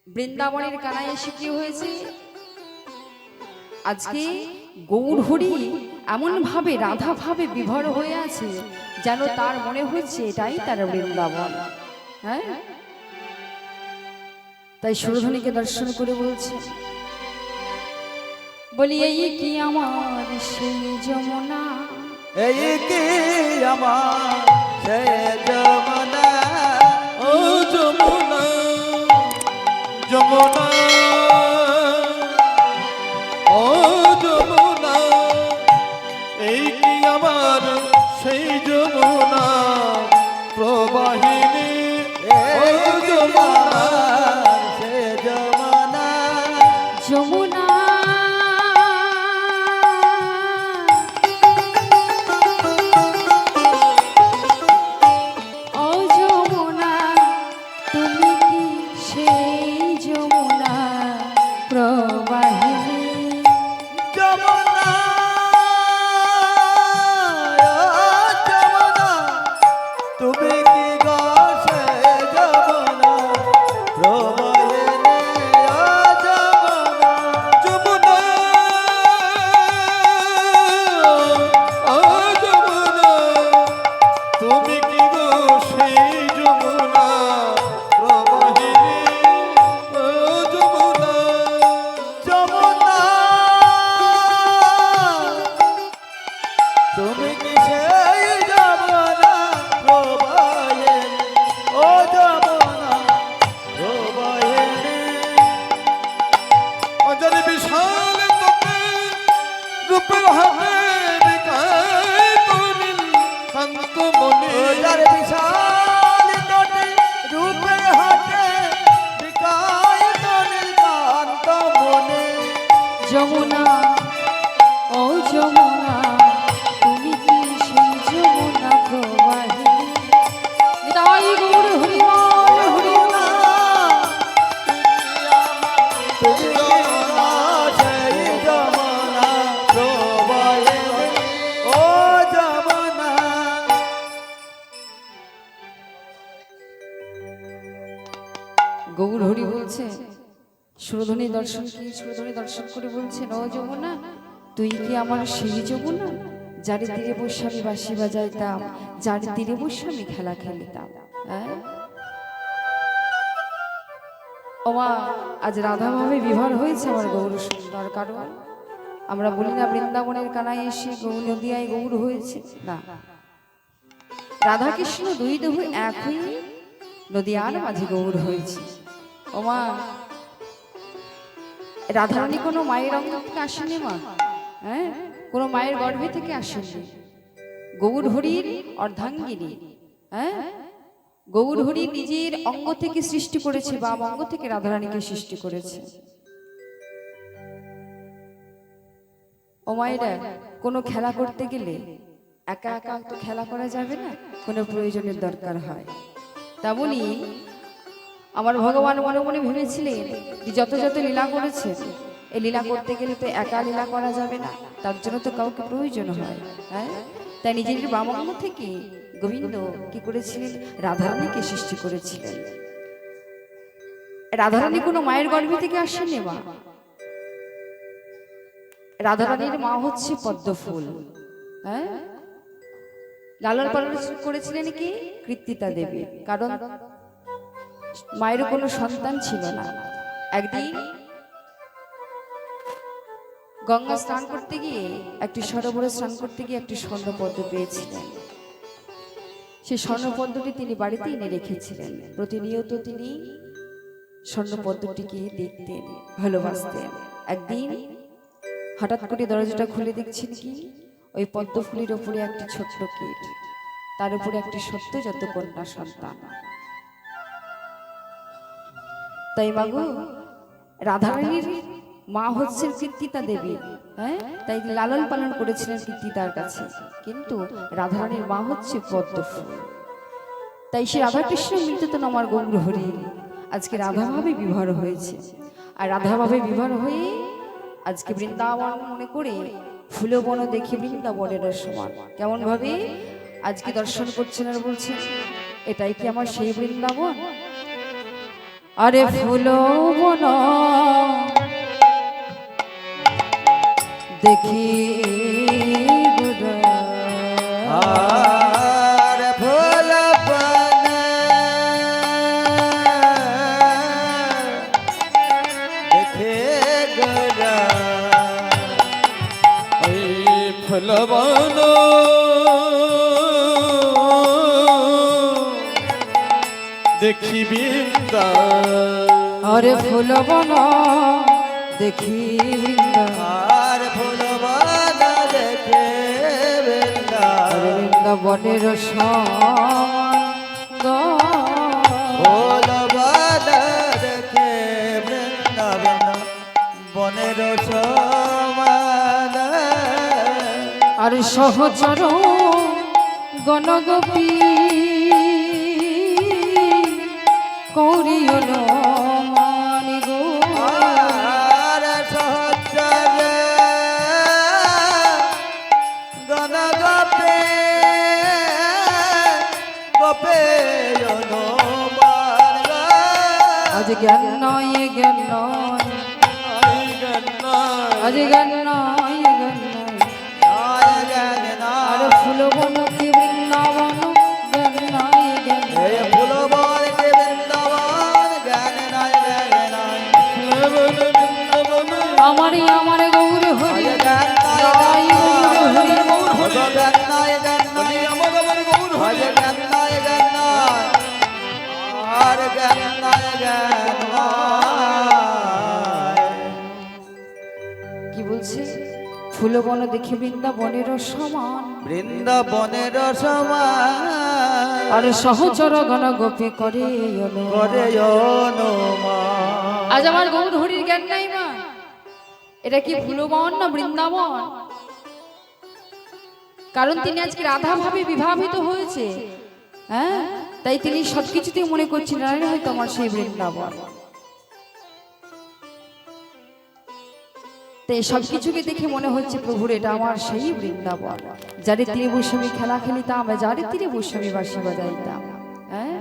বৃন্দাবনের কানায় এসে কি হয়েছে, আজকে গৌর হরি এমন ভাবে রাধা ভাবে বিভোর হয়ে আছে যেন তার মনে হচ্ছে এটাই তার বৃন্দাবন। হ্যাঁ, তাই সুরধনীকে দর্শন করে বলছে, বলি এই কি আমার সেই যমুনা, এই কি আমার সেই যমুনা, ও যমুনা যমুনা, ও যমুনা, এই কি আমার সেই যমুনা প্রবাহিনী, ও যমুনা সে যমুনা, যমুনা ও যমুনা, তুমি কি সেই যমুনা প্রবাহিনী, যমুনা, ও যমুনা, তুমি কি গো সে যমুনা প্রবাহিনী, ও যমুনা, যমুনা, ও যমুনা, তুমি কি গো সেই যমুনা প্রবাহিনী, ও যমুনা, যমুনা, তুমি কি সেই যমুনা প্রবাহিনী, ও যমুনা প্রবাহিনী, অজরে বিশাল তোকে রূপের হাতে বিকায় তরিল শান্ত মনে, ও যার বিশাল তটে রূপের হাতে বিকায় তরিল শান্ত মনে, যমুনা ও যমুনা, তুমি কি সেই যমুনা প্রবাহিনী, তাই গৌর হরি বল, হরি বল। তুমি কি আমার সেই যমুনা প্রবাহিনী, ও যমুনা, গৌর হরি বলছে, সুরধনী দর্শন কি, সুরধনী দর্শন করে বলছেন, ও যমুনা, তুই কি আমার সেই যমুনা যার তীরে বসে আমি বাঁশি বাজাইতাম, যার তীরে বসে আমি খেলা খেলিতাম। হ্যাঁ, ওমা, আজ রাধা ভাবে বিভার হয়েছে আমার গৌর সুন্দর, কারণ আমরা বলি না বৃন্দাবনের কানায় এসে গৌর নদিয়ায় গৌর হয়েছে, না, রাধা কৃষ্ণ দুই দেহ এক হয়ে নদিয়ার মাঝে গৌর হয়েছে। ওমা, রাধারানী কোনো মায়ের অঙ্গ থেকে আসেনি মা, হ্যাঁ, কোনো মায়ের গর্ভে থেকে আসেনি, গৌর হরির অর্ধাঙ্গিনী। হ্যাঁ, গৌর হরি নিজের অঙ্গ থেকে সৃষ্টি করেছে, বাম অঙ্গ থেকে রাধারানীকে সৃষ্টি করেছে। ও মায়েরা, কোনো খেলা করতে গেলে একা একা তো খেলা করা যাবে না, কোনো প্রয়োজনের দরকার হয়। তেমনি আমার ভগবান মনে মনে ভেবেছিলেন যে যত যত লীলা করেছে, এই লীলা করতে গেলে তো একা লীলা করা যাবে না, তার জন্য তো কাউকে প্রয়োজন হয়। হ্যাঁ, তাই নিজের বামাঙ্গ থেকে গোবিন্দ কি করেছিলেন, রাধারানীকে সৃষ্টি করেছিলেন। রাধারানী কোনো মায়ের গর্ভে থেকে আসেনি মা, রাধারানীর মা হচ্ছে পদ্ম ফুল। হ্যাঁ, লালন পালন করেছিলেন কি কৃত্তিতা দেবী, কারণ মায়ের কোনো সন্তান ছিল না। একদিন গঙ্গা স্নান করতে গিয়ে, একটি সরোবরে স্নান করতে গিয়ে একটি স্বর্ণপদ্ম পেয়েছিলেন। সেই স্বর্ণপদ্মটি তিনি বাড়িতে এনে রেখেছিলেন। প্রতিনিয়ত তিনি স্বর্ণপদ্মটিকে দেখতেন, ভালোবাসতেন। একদিন হঠাৎ করে দরজাটা খুলে দেখছেন কি, ওই পদ্ম ফুলের ওপরে একটি ছোট্ট কীট, তার উপরে একটি সদ্যজাত কন্যা সন্তান। তাই মাগো, রাধারানীর মা হচ্ছেন কীর্তিতা দেবী। হ্যাঁ, তাই লালন পালন করেছিলেন কীর্তিতার কাছে, কিন্তু রাধারানীর মা হচ্ছে পদ্ম ফুল। তাই সে রাধাকৃষ্ণ মিলিত আমার গৌর হরি আজকে রাধাভাবে বিভার হয়েছে। আর রাধাভাবে বিভার হয়ে আজকে বৃন্দাবন মনে করে ফুলে বন দেখে বৃন্দাবনের সমান কেমন ভাবে আজকে দর্শন করছেন আর বলছেন, এটাই কি আমার সেই বৃন্দাবন? আরে ফুল বন দেখি গোরা। আর ফুল বন দেখে গোরা ওই ফুলবন দেখি বৃন্দা আরে ফুল বন দেখি বৃন্দা। আর ফুল বন দেখে বৃন্দা আরে বৃন্দাবনের সঙ্গ ফুল বন দেখে বৃন্দাবন বনের সমান আর সহচর গণগোপী কৌরিয়ন মানি গো। আর সহচর গণ গোপে গোপে আজ জ্ঞান নয় জ্ঞান নয় আজ জ্ঞান নয় জ্ঞান নয়। আর ফুল বন কি বৃন্দাবন জ্ঞান নয় জ্ঞান নয়। আমারই আমার গৌর হরি নাই গৌর হরি। কি বলছে ফুল বন দেখি বৃন্দাবনের সমান বৃন্দাবনের সমান আর সহচর গণ গোপী করে করে অনুমান। আজ আমার গৌর হরির জ্ঞান নাই মা। এটা কি ফুলবন না বৃন্দাবন? কারণ তিনি আজকে রাধা ভাবে বিভাবিত হয়েছে, হ্যাঁ, তাই তিনি সবকিছুতেই মনে করছেন আরে হয়তো আমার সেই বৃন্দাবন। তাই সবকিছুকে দেখে মনে হচ্ছে প্রভুর এটা আমার সেই বৃন্দাবন, যারে তীরে বসে আমি খেলা খেলিতাম, যারে তীরে বসে আমি বাঁশি বাজাইতাম, হ্যাঁ।